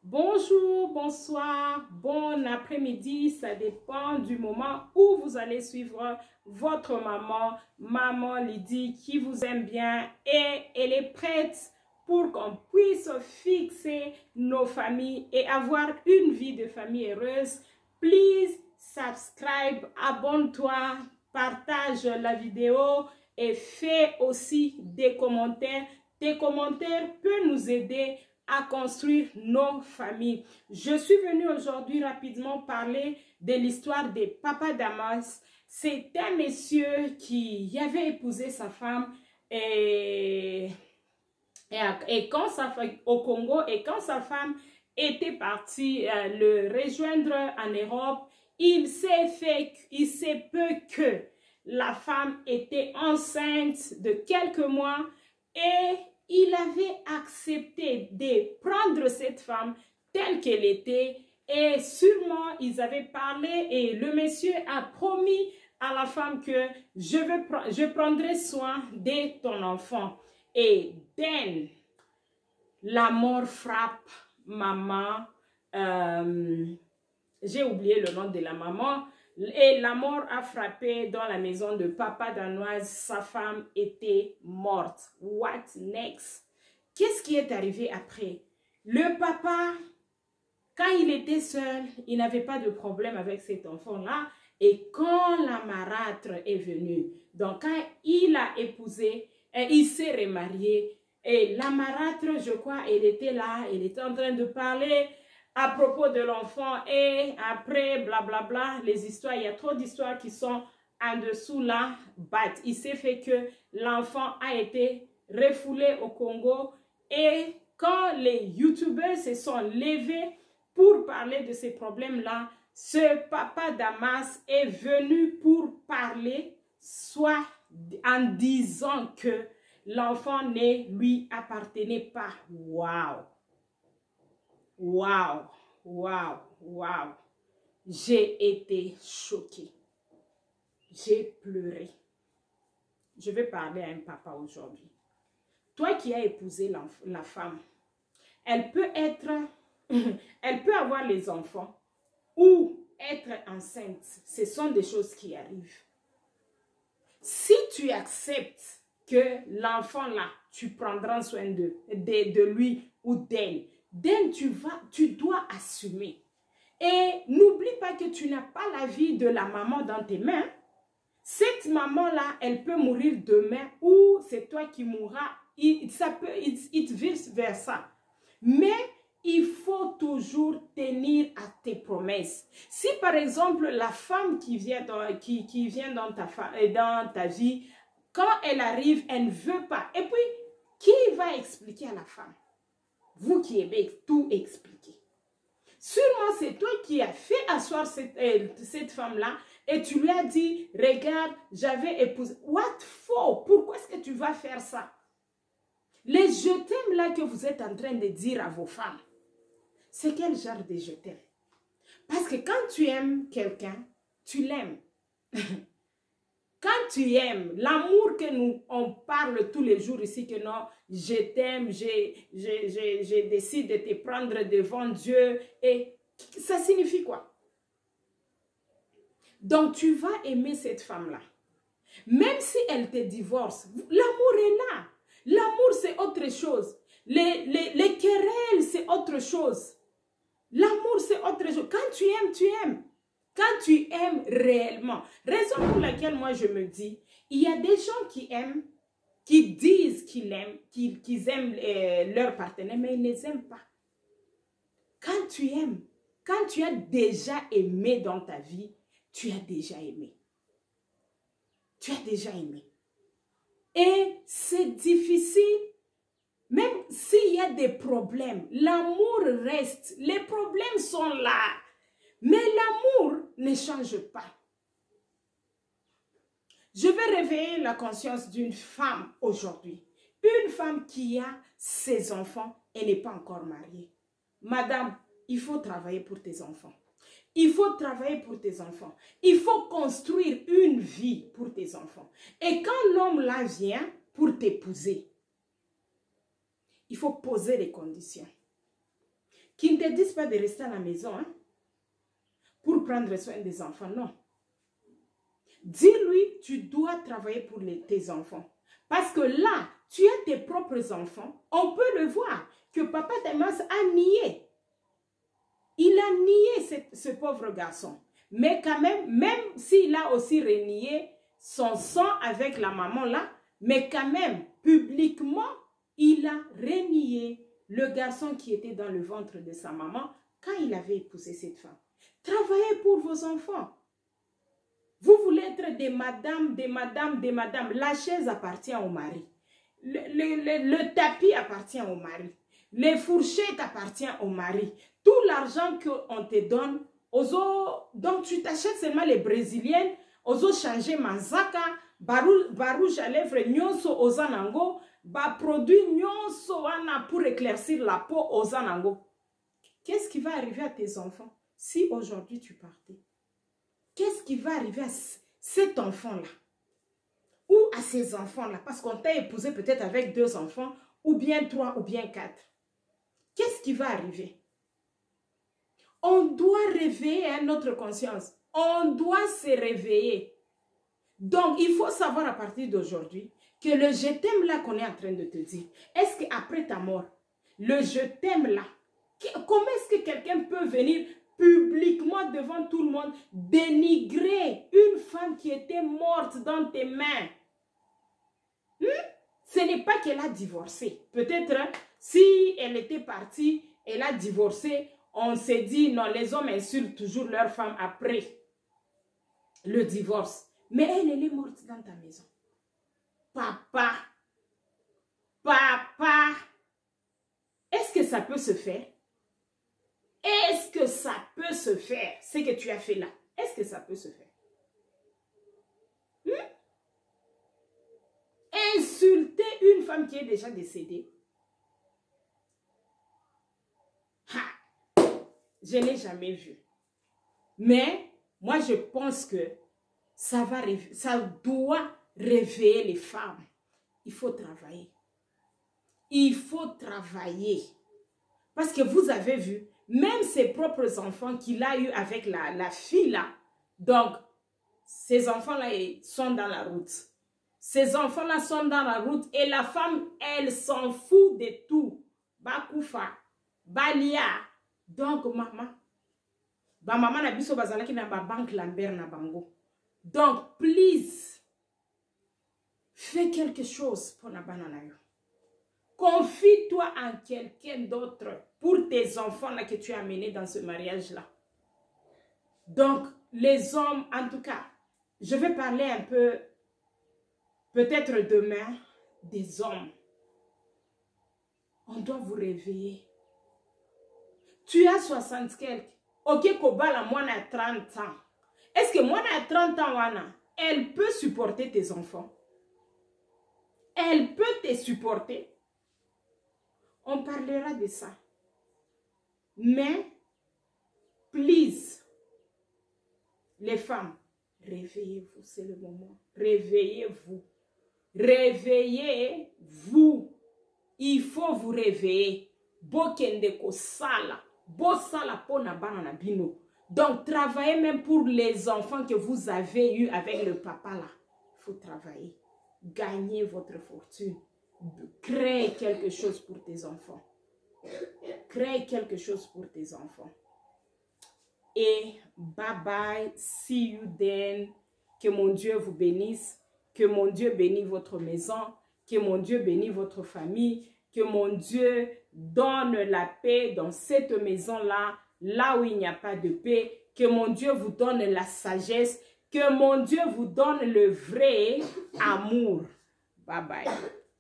Bonjour, bonsoir, bon après-midi, ça dépend du moment où vous allez suivre votre maman, Maman Lydie, qui vous aime bien et elle est prête pour qu'on puisse fixer nos familles et avoir une vie de famille heureuse. Please subscribe, abonne-toi, partage la vidéo et fais aussi des commentaires. Tes commentaires peuvent nous aider à construire nos familles. Je suis venue aujourd'hui rapidement parler de l'histoire de Papa Damas. C'est un monsieur qui avait épousé sa femme quand au Congo, et quand sa femme était partie le rejoindre en Europe, il s'est peu que la femme était enceinte de quelques mois et il avait accepté de prendre cette femme telle qu'elle était et sûrement ils avaient parlé et le monsieur a promis à la femme que je prendrai soin de ton enfant. Et then, la mort frappe maman. J'ai oublié le nom de la maman. Et la mort a frappé dans la maison de Papa Danoise. Sa femme était morte. What next? Qu'est-ce qui est arrivé après? Le papa, quand il était seul, il n'avait pas de problème avec cet enfant-là. Et quand la marâtre est venue, donc quand il a épousé, il s'est remarié. Et la marâtre, je crois, elle était là, elle était en train de parler à propos de l'enfant et après, blablabla, les histoires, il y a trop d'histoires qui sont en dessous là, il s'est fait que l'enfant a été refoulé au Congo et quand les youtubeurs se sont levés pour parler de ces problèmes-là, ce Papa Damas est venu pour parler, soit en disant que l'enfant ne lui appartenait pas. Waouh! Waouh, waouh, waouh. J'ai été choquée. J'ai pleuré. Je vais parler à un papa aujourd'hui. Toi qui as épousé la femme, elle peut avoir les enfants ou être enceinte. Ce sont des choses qui arrivent. Si tu acceptes que l'enfant là, tu prendras soin de lui ou d'elle, tu dois assumer. Et n'oublie pas que tu n'as pas la vie de la maman dans tes mains. Cette maman-là, elle peut mourir demain ou c'est toi qui mourras. Vice versa. Mais il faut toujours tenir à tes promesses. Si par exemple, la femme qui vient dans ta vie, quand elle arrive, elle ne veut pas. Et puis, qui va expliquer à la femme? Vous qui aimez tout expliquer. Sûrement, c'est toi qui as fait asseoir cette femme-là et tu lui as dit, regarde, j'avais épousé. What for? Pourquoi est-ce que tu vas faire ça? Les je t'aime là que vous êtes en train de dire à vos femmes, c'est quel genre de je t'aime? Parce que quand tu aimes quelqu'un, tu l'aimes. Quand tu aimes, l'amour que on parle tous les jours ici, que non, je t'aime, je décide de te prendre devant Dieu, et ça signifie quoi? Donc tu vas aimer cette femme-là. Même si elle te divorce, l'amour est là. L'amour c'est autre chose. Les querelles c'est autre chose. L'amour c'est autre chose. Quand tu aimes, tu aimes. Quand tu aimes réellement, raison pour laquelle moi je me dis, il y a des gens qui aiment, qui disent qu'ils aiment, qu'ils aiment leur partenaire, mais ils ne les aiment pas. Quand tu aimes, quand tu as déjà aimé dans ta vie, tu as déjà aimé. Tu as déjà aimé. Et c'est difficile, même s'il y a des problèmes, l'amour reste, les problèmes sont là. Mais l'amour ne change pas. Je vais réveiller la conscience d'une femme aujourd'hui. Une femme qui a ses enfants et n'est pas encore mariée. Madame, il faut travailler pour tes enfants. Il faut travailler pour tes enfants. Il faut construire une vie pour tes enfants. Et quand l'homme là vient pour t'épouser, il faut poser les conditions. qui ne te disent pas de rester à la maison hein, pour prendre soin des enfants, non. Dis-lui, tu dois travailler pour tes enfants. Parce que là, tu as tes propres enfants. On peut le voir que papa Damas a nié. Il a nié ce pauvre garçon. Mais quand même s'il a aussi renié son sang avec la maman là, mais quand même, publiquement, il a renié le garçon qui était dans le ventre de sa maman quand il avait épousé cette femme. Travaillez pour vos enfants. Vous voulez être des madames, des madames, des madames. La chaise appartient au mari. Le tapis appartient au mari. Les fourchettes appartiennent au mari. Tout l'argent qu'on te donne, donc tu t'achètes seulement les brésiliennes, ozo changer manzaka, barouge à lèvres, nyonso ozanango, ba produit nyonso wana pour éclaircir la peau ozanango. Qu'est-ce qui va arriver à tes enfants si aujourd'hui tu partais? Qu'est-ce qui va arriver à cet enfant-là? Ou à ces enfants-là? Parce qu'on t'a épousé peut-être avec 2 enfants, ou bien 3, ou bien 4. Qu'est-ce qui va arriver? On doit réveiller notre conscience. On doit se réveiller. Donc, il faut savoir à partir d'aujourd'hui que le je t'aime là qu'on est en train de te dire, est-ce qu'après ta mort, le je t'aime là, comment est-ce que quelqu'un peut venir publiquement devant tout le monde dénigrer une femme qui était morte dans tes mains? Ce n'est pas qu'elle a divorcé. Peut-être si elle était partie, elle a divorcé, on s'est dit non, les hommes insultent toujours leur femme après le divorce. Mais elle est morte dans ta maison. Papa, est-ce que ça peut se faire? Est-ce que ça peut se faire, ce que tu as fait là? Est-ce que ça peut se faire? Insulter une femme qui est déjà décédée. Je n'ai jamais vu. Mais moi, je pense que ça doit réveiller les femmes. Il faut travailler. Il faut travailler. Parce que vous avez vu, même ses propres enfants qu'il a eu avec la fille là, donc, ces enfants-là sont dans la route. Ces enfants-là sont dans la route et la femme, elle s'en fout de tout. Bakoufa, Balia. Donc, maman n'a biso bazalaki na ba banque Lambert na bango. Donc, please, fais quelque chose pour la banane. Confie-toi en quelqu'un d'autre pour tes enfants là que tu as amenés dans ce mariage-là. Donc, les hommes, en tout cas, je vais parler un peu, peut-être demain, des hommes. On doit vous réveiller. Tu as 60 quelques. Ok, Kobala, moi, a 30 ans. Est-ce que moi, a 30 ans, Wana, elle peut supporter tes enfants? Elle peut te supporter? On parlera de ça. Mais, please, les femmes, réveillez-vous, c'est le moment. Réveillez-vous. Réveillez-vous. Il faut vous réveiller. Bokende ko sala. Bo sala pona banana bino. Donc, travaillez même pour les enfants que vous avez eus avec le papa là. Il faut travailler. Gagnez votre fortune. Crée quelque chose pour tes enfants. Crée quelque chose pour tes enfants. Et bye bye. See you then. Que mon Dieu vous bénisse. Que mon Dieu bénisse votre maison. Que mon Dieu bénisse votre famille. Que mon Dieu donne la paix dans cette maison-là, là où il n'y a pas de paix. Que mon Dieu vous donne la sagesse. Que mon Dieu vous donne le vrai amour. Bye bye.